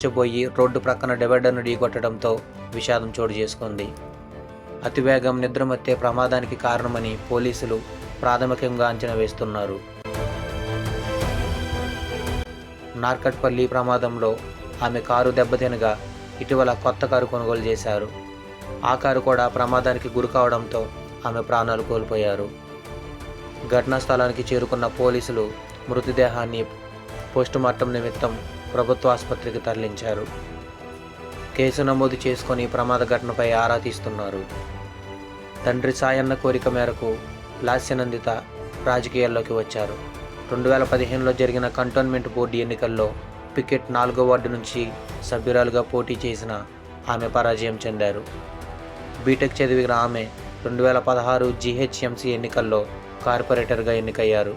పోయి రోడ్డు ప్రక్కన డివైడర్ను ఢీకొట్టడంతో విషాదం చోటు చేసుకుంది. అతివేగం, నిద్రమత్తే ప్రమాదానికి కారణమని పోలీసులు ప్రాథమికంగా అంచనా వేస్తున్నారు. నార్కట్పల్లి ప్రమాదంలో ఆమె కారు దెబ్బతినగా ఇటీవల కొత్త కారు కొనుగోలు చేశారు. ఆ కారు కూడా ప్రమాదానికి గురి కావడంతో ఆమె ప్రాణాలు కోల్పోయారు. ఘటనా స్థలానికి చేరుకున్న పోలీసులు మృతదేహాన్ని పోస్టుమార్టం నిమిత్తం ప్రభుత్వ ఆసుపత్రికి తరలించారు. కేసు నమోదు చేసుకొని ప్రమాద ఘటనపై ఆరా తీస్తున్నారు. తండ్రి సాయన్న కోరిక మేరకు లాస్యనందిత రాజకీయాల్లోకి వచ్చారు. 2015లో జరిగిన కంటోన్మెంట్ బోర్డు ఎన్నికల్లో పికెట్ 4వ వార్డు నుంచి సభ్యురాలుగా పోటీ చేసిన ఆమె పరాజయం చెందారు. బీటెక్ చదివిన ఆమె 2016 జీహెచ్ఎంసీ ఎన్నికల్లో కార్పొరేటర్గా ఎన్నికయ్యారు.